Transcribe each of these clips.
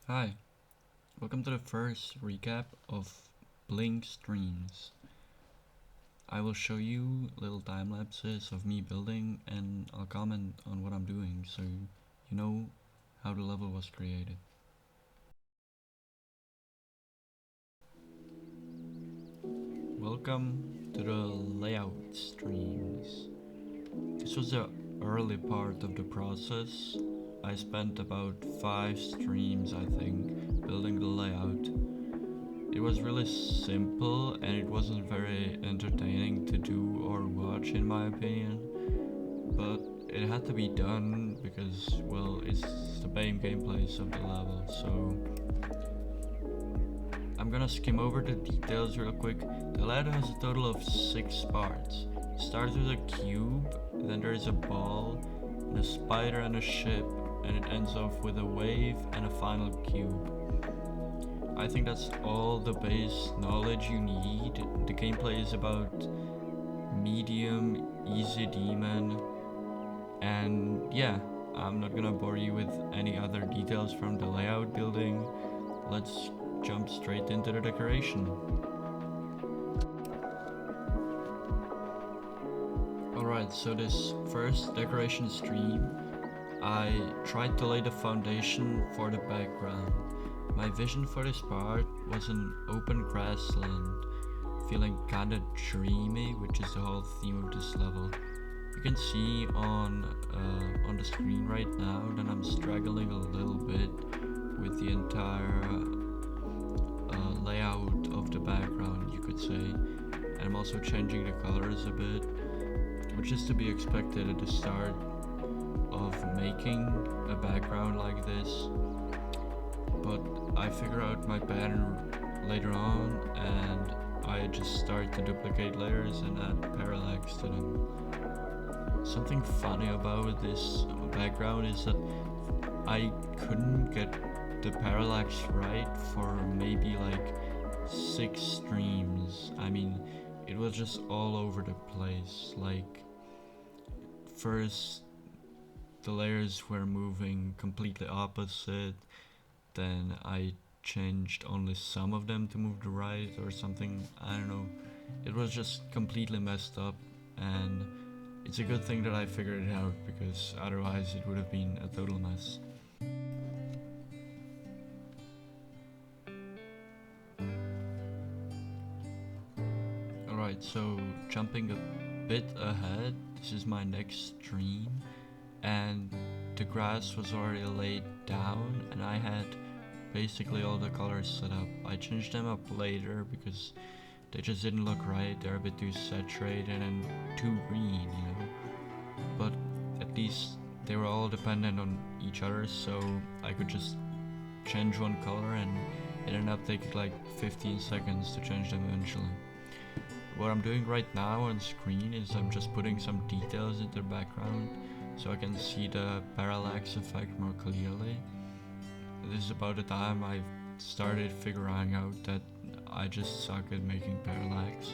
Hi, welcome to the first recap of Blink streams. I will show you little time lapses of me building and I'll comment on what I'm doing so you know how the level was created. Welcome to the layout streams. This was the early part of the process. I spent about 5 streams I think building the layout. It was really simple and it wasn't very entertaining to do or watch in my opinion, but it had to be done because, well, it's the main gameplays of the level, so I'm gonna skim over the details real quick. The layout has a total of 6 parts. It starts with a cube, then there is a ball, and a spider and a ship, and it ends off with a wave and a final cube. I think that's all the base knowledge you need. The gameplay is about medium, easy demon, and yeah, I'm not gonna bore you with any other details from the layout building. Let's jump straight into the decoration. Alright, so this first decoration stream, I tried to lay the foundation for the background. My vision for this part was an open grassland, feeling kinda dreamy, which is the whole theme of this level. You can see on the screen right now that I'm struggling a little bit with the entire layout of the background, you could say. And I'm also changing the colors a bit, which is to be expected at the start of making a background like this. But I figure out my pattern later on and I just start to duplicate layers and add parallax to them. Something funny about this background is that I couldn't get the parallax right for maybe like 6 streams. I mean, it was just all over the place. Like, first the layers were moving completely opposite, then I changed only some of them to move to right or something, I don't know. It was just completely messed up, and it's a good thing that I figured it out because otherwise it would have been a total mess. Alright, so jumping a bit ahead, this is my next stream, and the grass was already laid down and I had basically all the colors set up. I changed them up later because they just didn't look right. They're a bit too saturated and too green, you know. But at least they were all dependent on each other, so I could just change one color and it ended up taking like 15 seconds to change them eventually. What I'm doing right now on screen is I'm just putting some details into the background so I can see the parallax effect more clearly. This is about the time I started figuring out that I just suck at making parallax.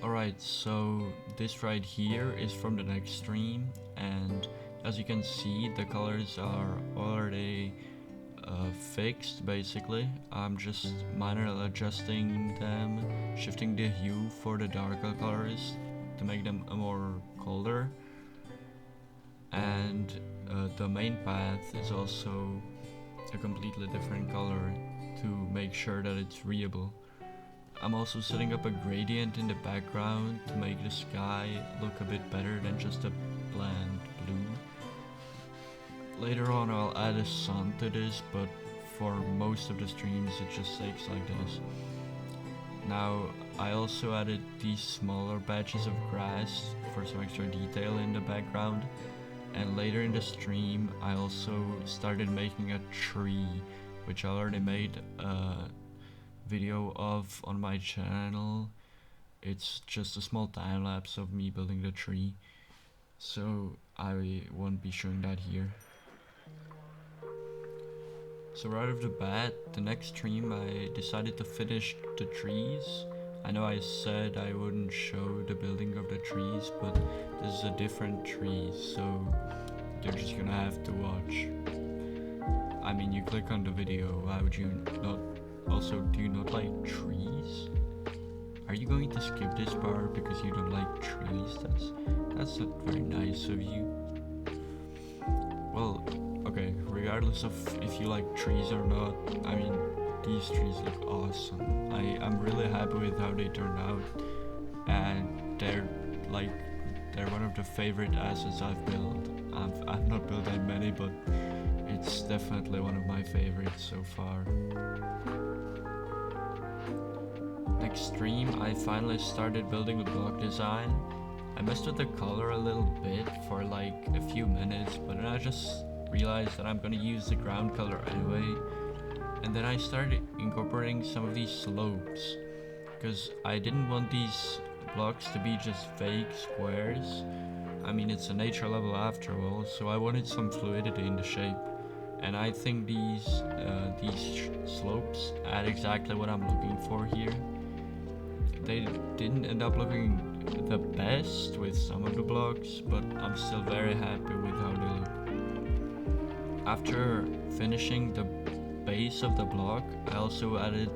Alright, so this right here is from the next stream, and as you can see the colors are already fixed basically. I'm just minor adjusting them, shifting the hue for the darker colors to make them more colder. And the main path is also a completely different color to make sure that it's readable. I'm also setting up a gradient in the background to make the sky look a bit better than just a bland blue. Later on I'll add a sun to this, but for most of the streams it just takes like this. Now I also added these smaller patches of grass for some extra detail in the background. And later in the stream I also started making a tree, which I already made a video of on my channel. It's just a small time lapse of me building the tree, so I won't be showing that here. So right off the bat, the next stream I decided to finish the trees. I know I said I wouldn't show the building of the trees, but this is a different tree, so you're just gonna have to watch. I mean, you click on the video, why would you not? Also, do you not like trees? Are you going to skip this part because you don't like trees? That's not very nice of you. Well, okay, regardless of if you like trees or not, I mean, these trees look awesome. I'm really happy with how they turned out, and they're one of the favorite assets I've built. I've not built that many, but it's definitely one of my favorites so far. Next stream, I finally started building the block design. I messed with the color a little bit for like a few minutes, but then I just realized that I'm gonna use the ground color anyway. And then I started incorporating some of these slopes, because I didn't want these blocks to be just fake squares. I mean, it's a nature level after all, so I wanted some fluidity in the shape. And I think these slopes add exactly what I'm looking for here. They didn't end up looking the best with some of the blocks, but I'm still very happy with how they look. After finishing the base of the block, I also added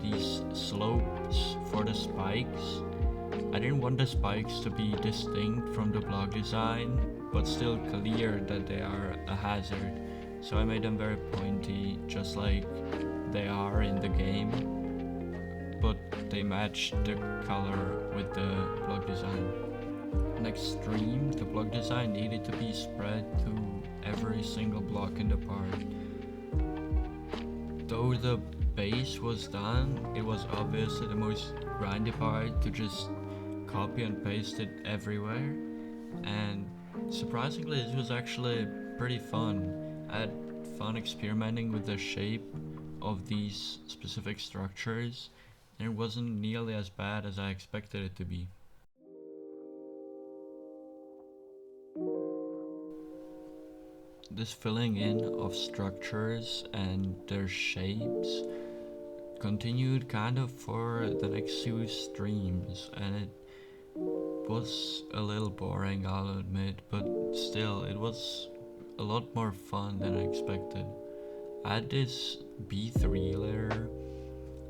these slopes for the spikes. I didn't want the spikes to be distinct from the block design, but still clear that they are a hazard. So I made them very pointy, just like they are in the game, but they match the color with the block design. Next stream, the block design needed to be spread to every single block in the part. Though the base was done, it was obviously the most grindy part to just copy and paste it everywhere, and surprisingly this was actually pretty fun. I had fun experimenting with the shape of these specific structures, and it wasn't nearly as bad as I expected it to be. This filling in of structures and their shapes continued kind of for the next 2 streams, and it was a little boring, I'll admit, but still it was a lot more fun than I expected. I had this B3 layer,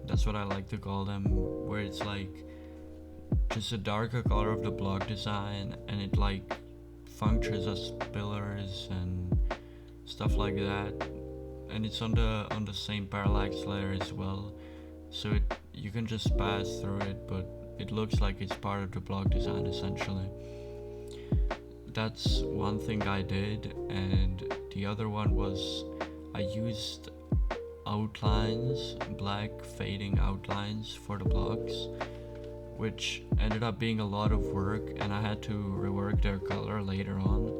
that's what I like to call them, where it's like just a darker color of the block design, and it like functions as pillars and stuff like that, and it's on the same parallax layer as well, so you can just pass through it, but it looks like it's part of the block design essentially. That's one thing I did, and the other one was I used outlines, black fading outlines for the blocks, which ended up being a lot of work, and I had to rework their color later on,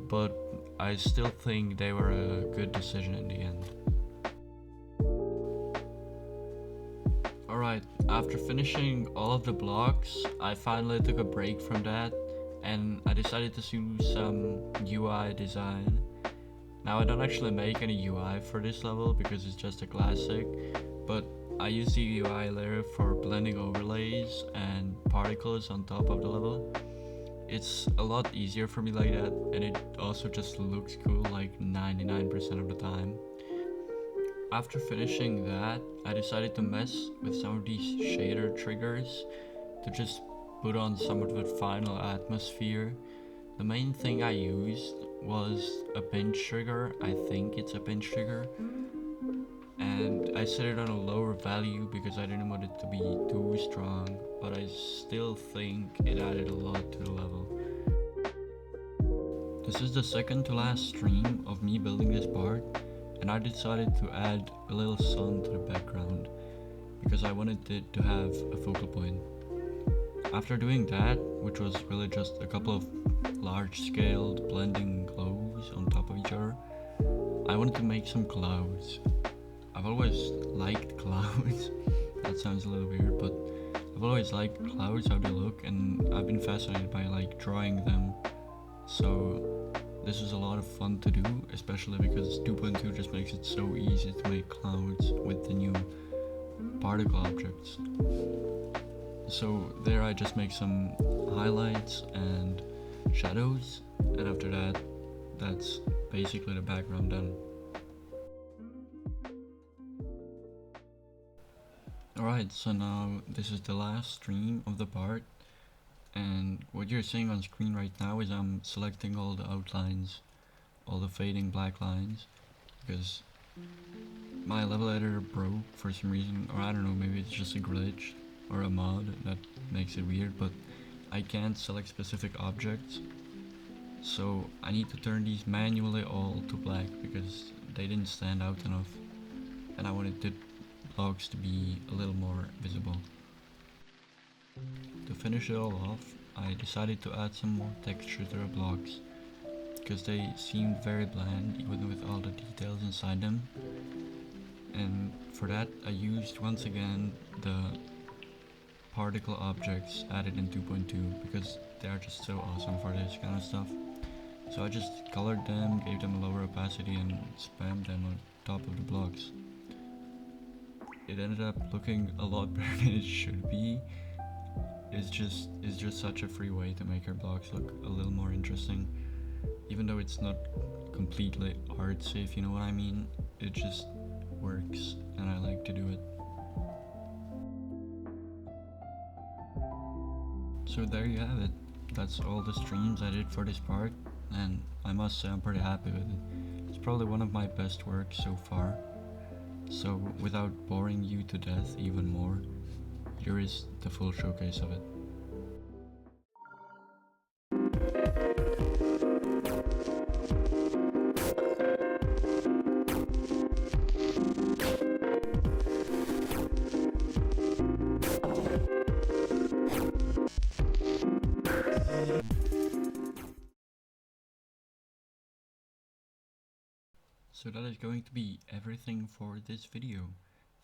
but I still think they were a good decision in the end. Alright, after finishing all of the blocks, I finally took a break from that, and I decided to do some UI design. Now I don't actually make any UI for this level because it's just a classic, but I use the UI layer for blending overlays and particles on top of the level. It's a lot easier for me like that, and it also just looks cool like 99% of the time. After finishing that, I decided to mess with some of these shader triggers to just put on some of the final atmosphere. The main thing I used was a pinch trigger, I think it's a pinch trigger, and I set it on a lower value because I didn't want it to be too strong, but I still think it added a lot to the level. This is the second to last stream of me building this part, and I decided to add a little sun to the background because I wanted it to have a focal point. After doing that, which was really just a couple of large-scaled blending glows on top of each other, I wanted to make some clouds. I've always liked clouds. That sounds a little weird, but I've always liked clouds, how they look, and I've been fascinated by like drawing them. So this was a lot of fun to do, especially because 2.2 just makes it so easy to make clouds with the new particle objects. So there I just make some highlights and shadows, and after that, that's basically the background done. Alright, so now this is the last stream of the part, and what you're seeing on screen right now is I'm selecting all the outlines, all the fading black lines, because my level editor broke for some reason, or I don't know, maybe it's just a glitch or a mod that makes it weird, but I can't select specific objects, so I need to turn these manually all to black because they didn't stand out enough, and I wanted the blocks to be a little more visible. To finish it all off, I decided to add some more texture to the blocks, because they seemed very bland even with all the details inside them. And for that I used once again the particle objects added in 2.2 because they are just so awesome for this kind of stuff. So I just colored them, gave them a lower opacity and spammed them on top of the blocks. It ended up looking a lot better than it should be. It's just such a free way to make our blocks look a little more interesting. Even though it's not completely artsy, if you know what I mean, it just works and I like to do it. So there you have it. That's all the streams I did for this part, and I must say I'm pretty happy with it. It's probably one of my best works so far. So without boring you to death even more, here is the full showcase of it. So that is going to be everything for this video.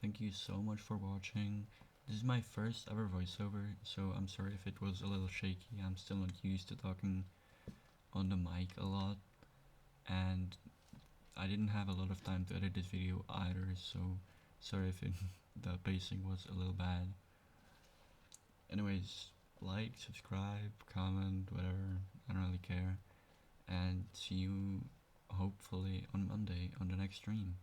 Thank you so much for watching. This is my first ever voiceover, so I'm sorry if it was a little shaky. I'm still not used to talking on the mic a lot, and I didn't have a lot of time to edit this video either, so sorry if the pacing was a little bad. Anyways, like, subscribe, comment, whatever, I don't really care, and see you hopefully on Monday on the next stream.